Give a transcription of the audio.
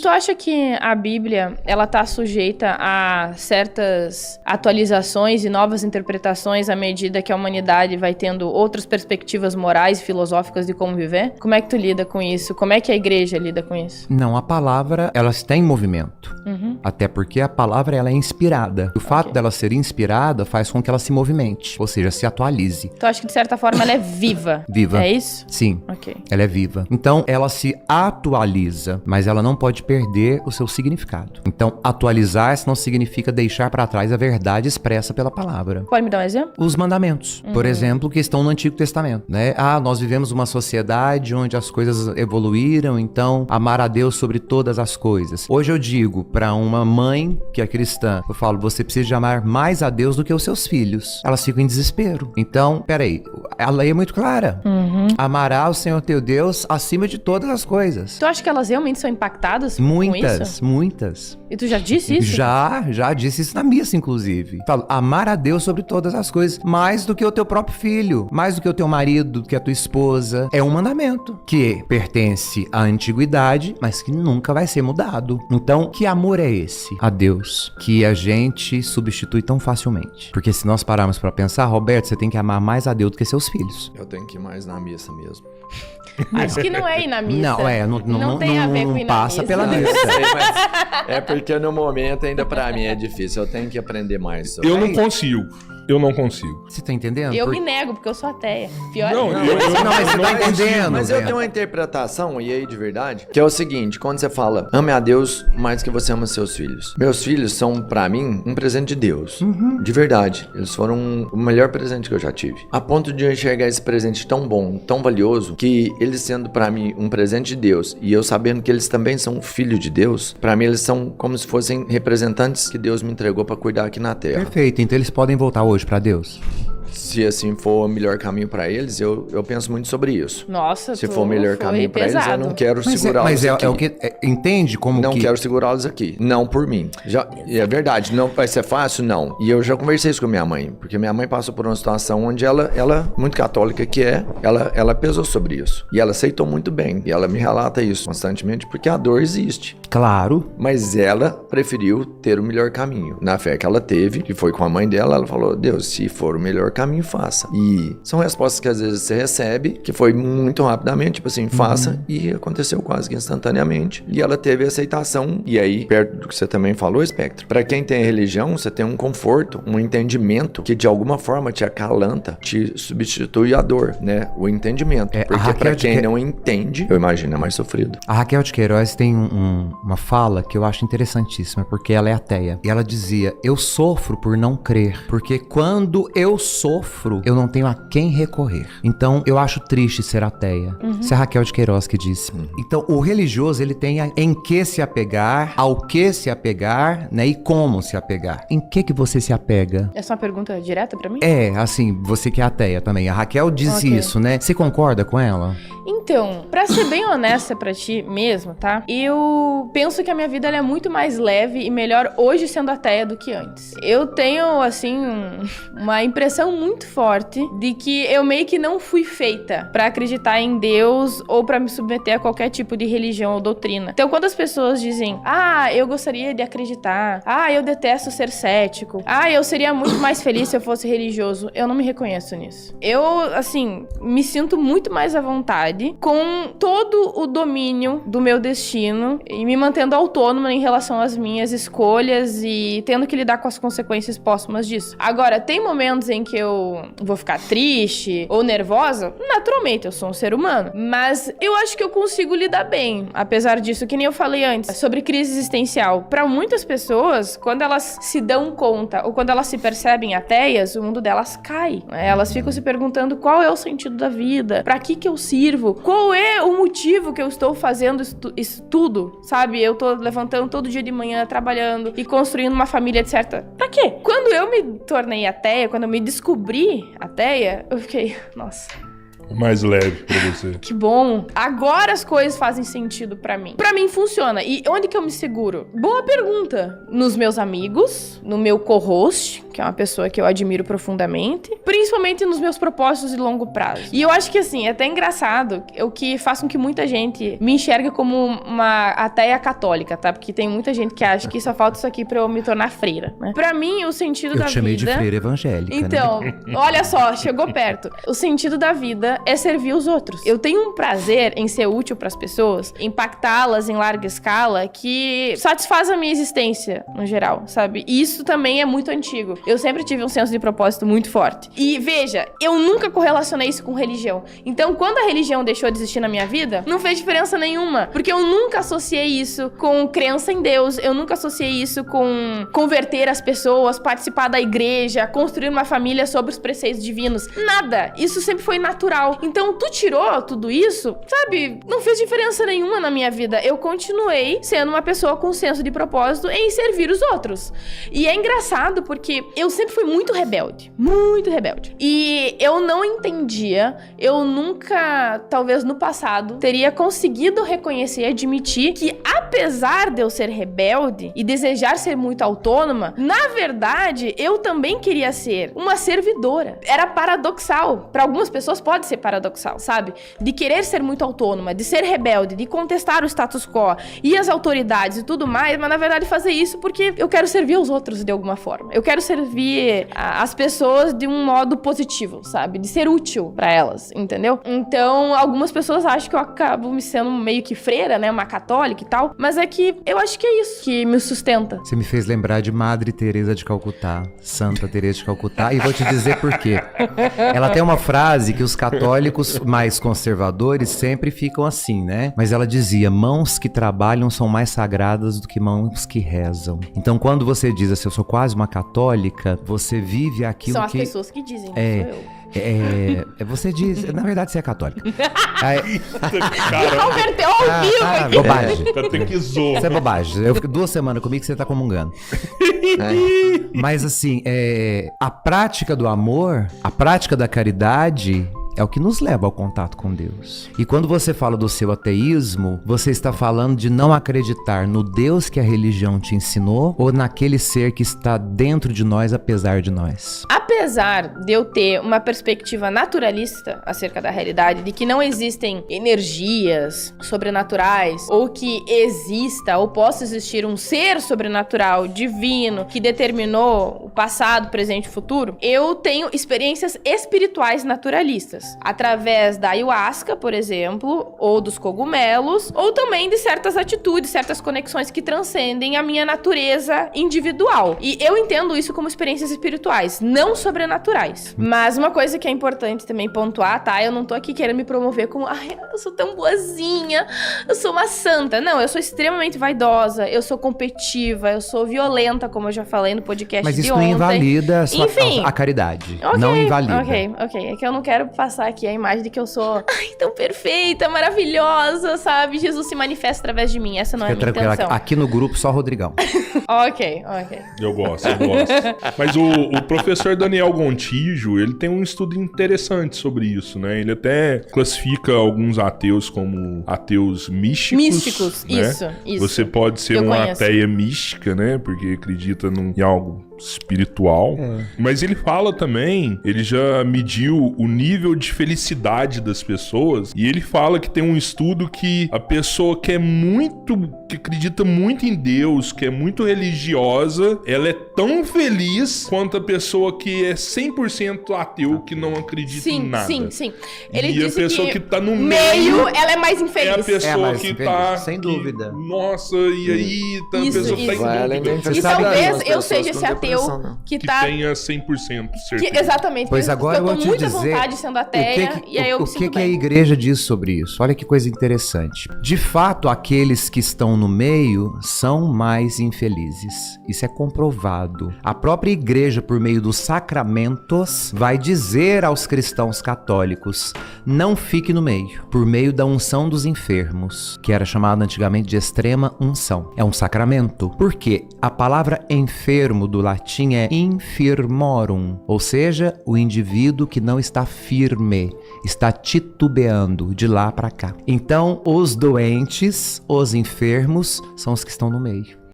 Tu acha que a Bíblia, ela tá sujeita a certas atualizações e novas interpretações à medida que a humanidade vai tendo outras perspectivas morais e filosóficas de como viver? Como é que tu lida com isso? Como é que a igreja lida com isso? Não, a palavra, ela está em movimento. Até porque a palavra, ela é inspirada. O fato dela ser inspirada faz com que ela se movimente, ou seja, se atualize. Tu acha que, de certa forma, ela é viva? Viva. É isso? Sim. Ok. Ela é viva. Então, ela se atualiza, mas ela não pode perder o seu significado. Então, atualizar-se não significa deixar para trás a verdade expressa pela palavra. Pode me dar um exemplo? Os mandamentos, por exemplo, que estão no Antigo Testamento, né? Nós vivemos uma sociedade onde as coisas evoluíram, então amar a Deus sobre todas as coisas. Hoje eu digo para uma mãe que é cristã, eu falo, você precisa de amar mais a Deus do que os seus filhos. Elas ficam em desespero. Então, peraí, a lei é muito clara. Amará o Senhor teu Deus acima de todas as coisas. Tu acha que elas realmente são impactadas com isso? Muitas. E tu já disse isso? Já disse isso na missa, inclusive. Falo, amar a Deus sobre todas as coisas, mais do que o teu próprio filho, mais do que o teu marido, do que a tua esposa. É um mandamento que pertence à antiguidade, mas que nunca vai ser mudado. Então, que amor é esse a Deus que a gente substitui tão facilmente? Porque se nós pararmos pra pensar, Roberto, você tem que amar mais a Deus do que seus filhos. Eu tenho que ir mais na missa mesmo. Acho que não é ir na missa. Não tem a ver com ir na passa missa. pela Eu missa. sei, mas é porque no momento ainda pra mim é difícil. Eu tenho que aprender mais sobre Eu não consigo. Você tá entendendo? Eu me nego, porque eu sou ateia. Pior Não, ainda. Não, mas você tá entendendo. Mas eu Zé. tenho uma interpretação, e aí de verdade, que é o seguinte: quando você fala, ame a Deus mais que você ama seus filhos. Meus filhos são, pra mim, um presente de Deus. De verdade. Eles foram o melhor presente que eu já tive. A ponto de eu enxergar esse presente tão bom, tão valioso, que eles sendo pra mim um presente de Deus, e eu sabendo que eles também são filhos de Deus, pra mim eles são como se fossem representantes que Deus me entregou pra cuidar aqui na Terra. Perfeito, então eles podem voltar hoje pra Deus. Se assim for o melhor caminho pra eles, eu penso muito sobre isso. Nossa, Se for o melhor caminho pra eles, eu não quero segurá-los Mas aqui. é o que... entende como Não que... quero segurá-los aqui. Não por mim. E é verdade, não vai ser fácil? Não. E eu já conversei isso com minha mãe, porque minha mãe passou por uma situação onde ela muito católica que é, ela pesou sobre isso. E ela aceitou muito bem. E ela me relata isso constantemente, porque a dor existe. Claro. Mas ela preferiu ter o melhor caminho. Na fé que ela teve, que foi com a mãe dela, ela falou, Deus, se for o melhor caminho, faça. E são respostas que às vezes você recebe, que foi muito rapidamente, tipo assim, faça, e aconteceu quase que instantaneamente. E ela teve aceitação. E aí, perto do que você também falou, Espectro, pra quem tem religião, você tem um conforto, um entendimento que de alguma forma te acalanta, te substitui a dor, né? O entendimento. Porque pra quem não entende, eu imagino, é mais sofrido. A Raquel de Queiroz tem uma fala que eu acho interessantíssima, porque ela é ateia. E ela dizia, eu sofro por não crer, porque quando eu sofro, eu não tenho a quem recorrer. Então, eu acho triste ser ateia. Isso é a Raquel de Queiroz que disse. Então, o religioso, ele tem em que se apegar, ao que se apegar, né? E como se apegar. Em que você se apega? Essa é uma pergunta direta pra mim? É, assim, você que é ateia também. A Raquel diz isso, né? Você concorda com ela? Então, pra ser bem honesta pra ti mesmo, tá? Eu penso que a minha vida ela é muito mais leve e melhor hoje sendo ateia do que antes. Eu tenho, assim, uma impressão muito forte de que eu meio que não fui feita pra acreditar em Deus ou pra me submeter a qualquer tipo de religião ou doutrina. Então, quando as pessoas dizem, eu gostaria de acreditar, eu detesto ser cético, eu seria muito mais feliz se eu fosse religioso, eu não me reconheço nisso. Eu, assim, me sinto muito mais à vontade com todo o domínio do meu destino e me mantendo autônoma em relação às minhas escolhas e tendo que lidar com as consequências póstumas disso. Agora, tem momentos em que eu vou ficar triste ou nervosa? Naturalmente, eu sou um ser humano. Mas eu acho que eu consigo lidar bem, apesar disso, que nem eu falei antes, sobre crise existencial. Para muitas pessoas, quando elas se dão conta ou quando elas se percebem ateias, o mundo delas cai. Né? Elas ficam se perguntando qual é o sentido da vida, para que eu sirvo, qual é o motivo que eu estou fazendo isso tudo, sabe? Eu tô levantando todo dia de manhã, trabalhando e construindo uma família, etc. Pra quê? Quando eu me tornei ateia, quando eu me descobri ateia, eu fiquei, nossa, mais leve pra você. Que bom. Agora as coisas fazem sentido pra mim. Pra mim funciona. E onde que eu me seguro? Boa pergunta. Nos meus amigos, no meu co-host, que é uma pessoa que eu admiro profundamente, principalmente nos meus propósitos de longo prazo. E eu acho que, assim, é até engraçado, o que faz com que muita gente me enxergue como uma ateia católica, tá? Porque tem muita gente que acha que só falta isso aqui pra eu me tornar freira, né? Pra mim, o sentido da vida... Eu te chamei de freira evangélica, Então, né? olha só, chegou perto. O sentido da vida é servir os outros. Eu tenho um prazer em ser útil pras pessoas, impactá-las em larga escala, que satisfaz a minha existência, no geral, sabe? E isso também é muito antigo. Eu sempre tive um senso de propósito muito forte. E veja, eu nunca correlacionei isso com religião. Então, quando a religião deixou de existir na minha vida, não fez diferença nenhuma. Porque eu nunca associei isso com crença em Deus, eu nunca associei isso com converter as pessoas, participar da igreja, construir uma família sobre os preceitos divinos. Nada. Isso sempre foi natural. Então, tu tirou tudo isso, sabe? Não fez diferença nenhuma na minha vida. Eu continuei sendo uma pessoa com senso de propósito em servir os outros. E é engraçado porque eu sempre fui muito rebelde. Muito rebelde. E eu não entendia, eu nunca, talvez no passado, teria conseguido reconhecer e admitir que, apesar de eu ser rebelde e desejar ser muito autônoma, na verdade, eu também queria ser uma servidora. Era paradoxal. Para algumas pessoas pode ser paradoxal, sabe? De querer ser muito autônoma, de ser rebelde, de contestar o status quo e as autoridades e tudo mais, mas na verdade fazer isso porque eu quero servir os outros de alguma forma. Eu quero servir as pessoas de um modo positivo, sabe? De ser útil pra elas, entendeu? Então, algumas pessoas acham que eu acabo me sendo meio que freira, né? Uma católica e tal, mas é que eu acho que é isso que me sustenta. Você me fez lembrar de Madre Teresa de Calcutá, Santa Teresa de Calcutá, e vou te dizer por quê. Ela tem uma frase que os católicos mais conservadores sempre ficam assim, né? Mas ela dizia, mãos que trabalham são mais sagradas do que mãos que rezam. Então, quando você diz assim, eu sou quase uma católica, você vive aquilo São que... as pessoas que dizem, não sou eu. Você diz, na verdade você é católica. Converteu ao vivo aqui. Bobagem. Tem que zoar. Isso é bobagem. Eu fico 2 semanas comigo que você tá comungando. Mas assim, a prática do amor, a prática da caridade... é o que nos leva ao contato com Deus. E quando você fala do seu ateísmo, você está falando de não acreditar no Deus que a religião te ensinou ou naquele ser que está dentro de nós, apesar de nós? Apesar de eu ter uma perspectiva naturalista acerca da realidade, de que não existem energias sobrenaturais, ou que exista ou possa existir um ser sobrenatural, divino, que determinou o passado, presente e futuro, eu tenho experiências espirituais naturalistas. Através da ayahuasca, por exemplo, ou dos cogumelos, ou também de certas atitudes, certas conexões que transcendem a minha natureza individual. E eu entendo isso como experiências espirituais, não sobrenaturais. Mas uma coisa que é importante também pontuar, tá? Eu não tô aqui querendo me promover como, ai, eu sou tão boazinha, eu sou uma santa. Não, eu sou extremamente vaidosa, eu sou competitiva, eu sou violenta, como eu já falei no podcast de ontem. Mas isso não invalida Enfim, a caridade. Ok, não invalida. Ok. É que eu não quero passar aqui a imagem de que eu sou, ai, tão perfeita, maravilhosa, sabe? Jesus se manifesta através de mim. Essa não é a minha intenção. Aqui no grupo, só Rodrigão. Ok. Eu gosto. Mas o professor Daniel Gontijo, ele tem um estudo interessante sobre isso, né? Ele até classifica alguns ateus como ateus místicos. Místicos, né? Isso. Você pode ser uma ateia mística, né? Porque acredita em algo espiritual. Mas ele fala também, ele já mediu o nível de felicidade das pessoas, e ele fala que tem um estudo que a pessoa que acredita muito em Deus, que é muito religiosa, ela é tão feliz quanto a pessoa que é 100% ateu, que não acredita em nada. Sim. Ele e disse a pessoa que tá no meio, ela é mais infeliz. É a pessoa que tá... Sem dúvida. Nossa, e aí a pessoa que tá em dúvida. E talvez eu seja esse ateu que tenha 100% certeza. Exatamente. Pois agora eu vou te muita dizer vontade sendo ateia, e aí eu me sinto o que a igreja diz sobre isso? Olha que coisa interessante. De fato, aqueles que estão no meio são mais infelizes. Isso é comprovado. A própria igreja, por meio dos sacramentos, vai dizer aos cristãos católicos: não fique no meio, por meio da unção dos enfermos, que era chamada antigamente de extrema unção. É um sacramento. Por quê? A palavra enfermo do latim é infirmorum, ou seja, o indivíduo que não está firme, está titubeando de lá para cá. Então, os doentes, os enfermos, são os que estão no meio.